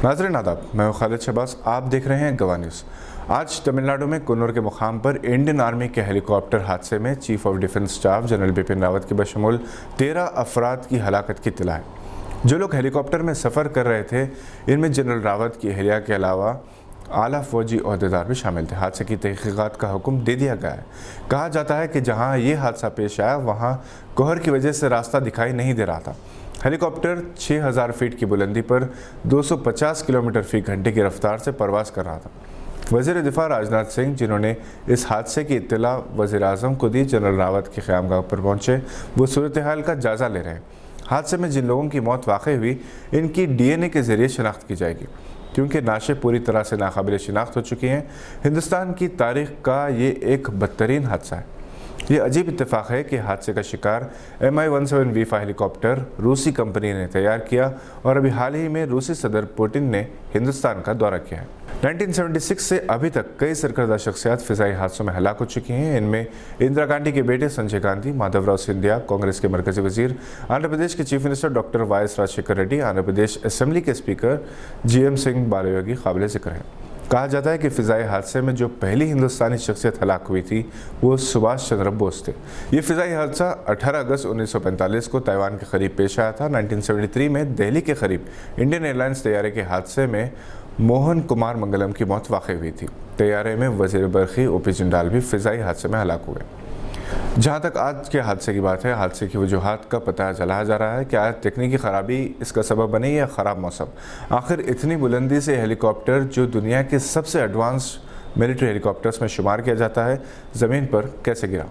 नाज़रीन आदाब, मैं हूं खालिद शहबाज। आप देख रहे हैं गवाह न्यूज़। आज तमिलनाडु में कन्नौर के मुकाम पर इंडियन आर्मी के हेलीकॉप्टर हादसे में chief of defence staff general Bipin Rawat के बशमूल 13 अफराद की हलाकत की इत्तला है। जो लोग हेलीकॉप्टर में सफ़र कर रहे थे, इनमें जनरल रावत की अहलिया के अलावा आला फौजी ओहदेदार भी शामिल थे। हादसे की तहकीकात का हुक्म दे दिया गया है। कहा जाता है कि जहां ये हादसा पेश आया वहां कोहर की वजह से रास्ता दिखाई नहीं दे रहा था। हेलीकॉप्टर 6000 फीट की बुलंदी पर 250 किलोमीटर फी घंटे की रफ्तार से परवास कर रहा था। वज़ीर दिफा राजनाथ सिंह, जिन्होंने इस हादसे की इत्तला वज़ीर आज़म को दी, जनरल रावत की क़यामगाह पर पहुँचे। वो सूरत हाल का जायज़ा ले रहे हैं। हादसे में जिन लोगों की मौत वाक़ई हुई, इनकी DNA के ज़रिए शनाख्त की जाएगी, क्योंकि नाशे पूरी तरह से नाकाबिल शिनाख्त हो चुकी हैं। हिंदुस्तान की तारीख़ का ये एक बदतरीन हादसा है। ये अजीब इत्तेफाक है कि हादसे का शिकार Mi-17 वीफा हेलीकॉप्टर रूसी कंपनी ने तैयार किया और अभी हाल ही में रूसी सदर पुतिन ने हिंदुस्तान का दौरा किया है। 1976 से अभी तक कई सरकर्दा शख्सियात फ़िज़ाई हादसों में हलाक हो चुकी हैं। इनमें इंदिरा गांधी के बेटे संजय गांधी, माधवराव सिंधिया, कांग्रेस के मरकजी वजीर, आंध्र प्रदेश के chief minister doctor Y S. Rajasekhara Reddy, Andhra Pradesh assembly के स्पीकर GM सिंह बालायोगी काबिल ज़िक्र हैं। कहा जाता है कि फ़िज़ाई हादसे में जो पहली हिंदुस्तानी शख्सियत हलाक हुई थी, वो सुभाष चंद्र बोस थे। ये फ़िज़ाई हादसा 18 अगस्त 1945 को ताइवान के करीब पेश आया था। 1973 में दिल्ली के करीब इंडियन एयरलाइंस तैयारे के हादसे में मोहन कुमार मंगलम की मौत वाक़ई हुई थी। तैयारे में वज़ीर बरखी OP जिंदाल भी फ़िज़ाई हादसे में हलाक हुए। जहाँ तक आज के हादसे की बात है, हादसे की वजूहात का पता चलाया जा रहा है। क्या तकनीकी ख़राबी इसका सबब बनी या ख़राब मौसम? आखिर इतनी बुलंदी से हेलीकॉप्टर, जो दुनिया के सबसे एडवांस मिलिट्री हेलीकॉप्टर्स में शुमार किया जाता है, ज़मीन पर कैसे गिरा?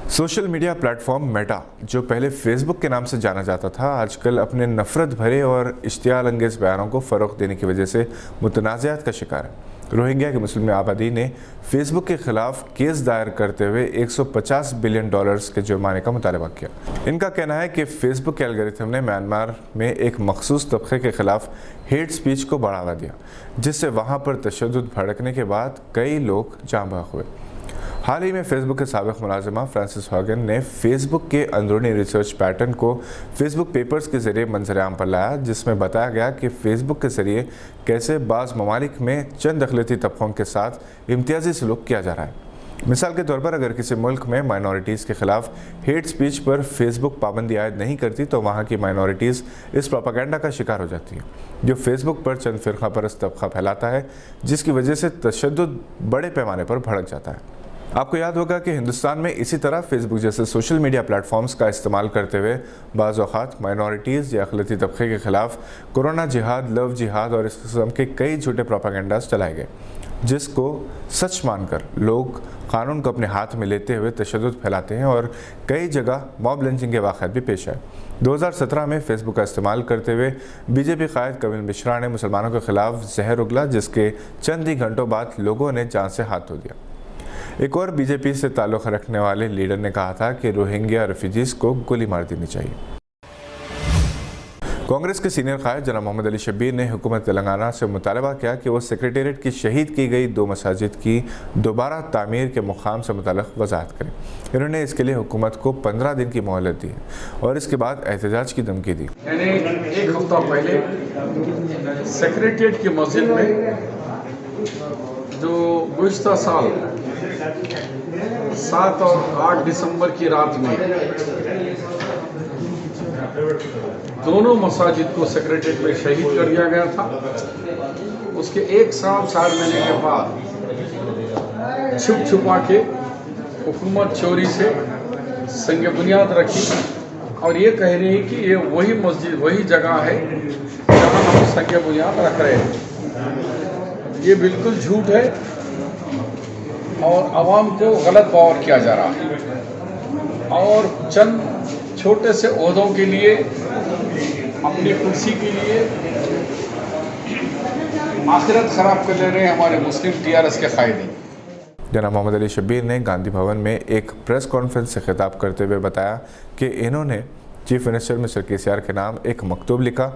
सोशल मीडिया प्लेटफॉर्म मेटा, जो पहले फेसबुक के नाम से जाना जाता था, आजकल अपने नफ़रत भरे और इश्तियाल अंगेज़ बयानों को फ़रोग़ देने की वजह से मुतनाज़ात का शिकार है। रोहिंग्या के मुस्लिम आबादी ने फेसबुक के खिलाफ केस दायर करते हुए $150 बिलियन के जुर्माने का मुतालबा किया। इनका कहना है कि फेसबुक के एल्गोरिथम ने म्यांमार में एक मखसूस तबके के खिलाफ हेट स्पीच को बढ़ावा दिया, जिससे वहाँ पर तशद्दुद भड़कने के बाद कई लोग जाँ बहक हुए। हाल ही में फेसबुक के साबिक़ मुलाजिमा फ्रांसिस हॉगन ने फेसबुक के अंदरूनी रिसर्च पैटर्न को फेसबुक पेपर्स के ज़रिए मंजर-ए-आम पर लाया, जिसमें बताया गया कि फेसबुक के ज़रिए कैसे बाज़ ममालिक में चंद अक़लियती तबक़ों के साथ इम्तियाज़ी सलूक किया जा रहा है। मिसाल के तौर पर, अगर किसी मुल्क में माइनॉरिटीज़ के ख़िलाफ़ हेट स्पीच पर फेसबुक पाबंदी आयद नहीं करती, तो वहाँ की माइनॉरिटीज़ इस प्रोपेगेंडा का शिकार हो जाती हैं, जो फेसबुक पर चंद फ़िरका परस्त तबका फैलाता है, जिसकी वजह से तशद्दुद बड़े पैमाने पर भड़क जाता है। आपको याद होगा कि हिंदुस्तान में इसी तरह फेसबुक जैसे सोशल मीडिया प्लेटफॉर्म्स का इस्तेमाल करते हुए बाज़ औक़ात माइनॉरिटीज़ या अक़लियती तबके के ख़िलाफ़ कोरोना जिहाद, लव जिहाद और इस किस्म के कई झूठे प्रोपेगेंडास चलाए गए, जिसको सच मानकर लोग कानून को अपने हाथ में लेते हुए तशद्दुद फैलाते हैं और कई जगह मॉब लिंचिंग के वाक़यात भी पेश आए। 2017 में फेसबुक का इस्तेमाल करते हुए BJP कायद कविल मिश्रा ने मुसलमानों के ख़िलाफ़ जहर उगला, जिसके चंद ही घंटों बाद लोगों ने जान से हाथ धो दिया। एक और BJP से ताल्लुक़ रखने वाले लीडर ने कहा था कि रोहिंग्या रेफ्यूजीज़ को गोली मार देनी चाहिए। कांग्रेस के सीनियर कायद जनाब मोहम्मद अली शब्बीर ने हुकूमत तेलंगाना से मुतालबा किया कि वो सेक्रेटेरिएट की शहीद की गई 2 मसाजिद की दोबारा तामीर के मुकाम से मुताल्लिक़ वज़ाहत करें। इन्होंने इसके लिए हुकूमत को 15 दिन की मोहलत दी और इसके बाद एहतजाज की धमकी दी। मैंने एक हफ्ता पहले सेक्रेटेरिएट की मस्जिद में, जो गुज़िश्ता साल 7 और 8 दिसंबर की रात में दोनों मसाजिद को सेक्रेटेरिएट में शहीद कर दिया गया था, उसके 1 साल 4 महीने के बाद छुप छुपा के हुकूमत चोरी से संग बुनियाद रखी और ये कह रही है कि ये वही मस्जिद, वही जगह है जहाँ हम संग बुनियाद रख रहे हैं। ये बिल्कुल झूठ है और आवाम को गलत बावर किया जा रहा है और चंद छोटे से ओहदों के लिए, अपनी कुर्सी के लिए आखिरत ख़राब कर ले रहे हैं हमारे मुस्लिम TRS के कायदे। जनाब मोहम्मद अली शब्बीर ने गांधी भवन में एक प्रेस कॉन्फ्रेंस से खिताब करते हुए बताया कि इन्होंने चीफ मिनिस्टर मिस्टर KCR के नाम एक मकतूब लिखा,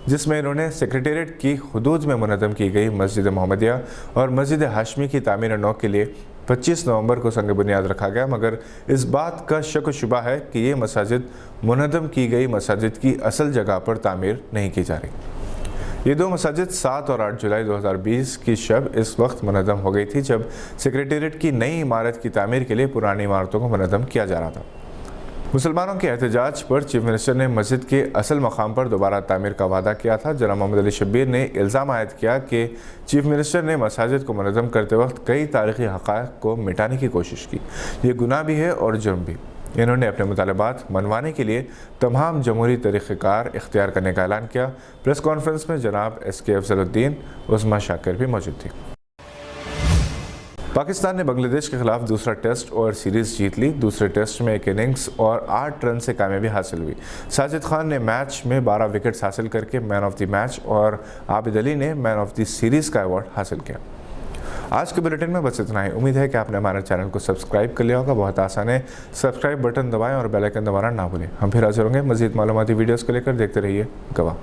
जिसमें इन्होंने सेक्रेटेरिएट की हुदूद में मुनज़्ज़म की गई मस्जिद मोहम्मदिया और मस्जिद हाशमी की तामीर नौ के लिए 25 नवंबर को संग बुनियाद रखा गया, मगर इस बात का शक व शुबा है कि ये मसाजिद मुनज़्ज़म की गई मसाजिद की असल जगह पर तामीर नहीं की जा रही। ये दो मसाजिद 7 और 8 जुलाई 2020 की शब इस वक्त मुनज़्ज़म हो गई थी जब सेक्रेटेरिएट की नई इमारत की तामीर के लिए पुरानी इमारतों को मुनज़्ज़म किया जा रहा था। मुसलमानों के एहतजाज पर चीफ मिनिस्टर ने मस्जिद के असल मकाम पर दोबारा तामीर का वादा किया था। जनाब मोहम्मद अली शब्बीर ने इल्ज़ाम आयद किया कि चीफ मिनिस्टर ने मसाजिद को मुनज़्ज़म करते वक्त कई तारीख़ी हक़ाइक़ को मिटाने की कोशिश की। ये गुनाह भी है और जुर्म भी। इन्होंने अपने मुतालबात मनवाने के लिए तमाम जमहूरी तरीक़ेकार इख्तियार करने का ऐलान किया। प्रेस कॉन्फ्रेंस में जनाब SK अफजलुद्दीन, उस्मा शाकिर भी मौजूद थी। पाकिस्तान ने बांग्लादेश के खिलाफ दूसरा टेस्ट और सीरीज़ जीत ली। दूसरे टेस्ट में एक इनिंग्स और 8 रन से कामयाबी हासिल हुई। साजिद खान ने मैच में 12 विकेट्स हासिल करके मैन ऑफ द मैच और आबिद अली ने मैन ऑफ द सीरीज़ का अवार्ड हासिल किया। आज के बुलेटिन में बस इतना ही। उम्मीद है कि आपने हमारे चैनल को सब्सक्राइब कर लिया होगा। बहुत आसान है, सब्सक्राइब बटन दबाएं और बेल आइकन दबाना ना भूलें। हम फिर हाजिर होंगे मज़ीद मालूमाती वीडियोज़ को लेकर। देखते रहिए गवाह।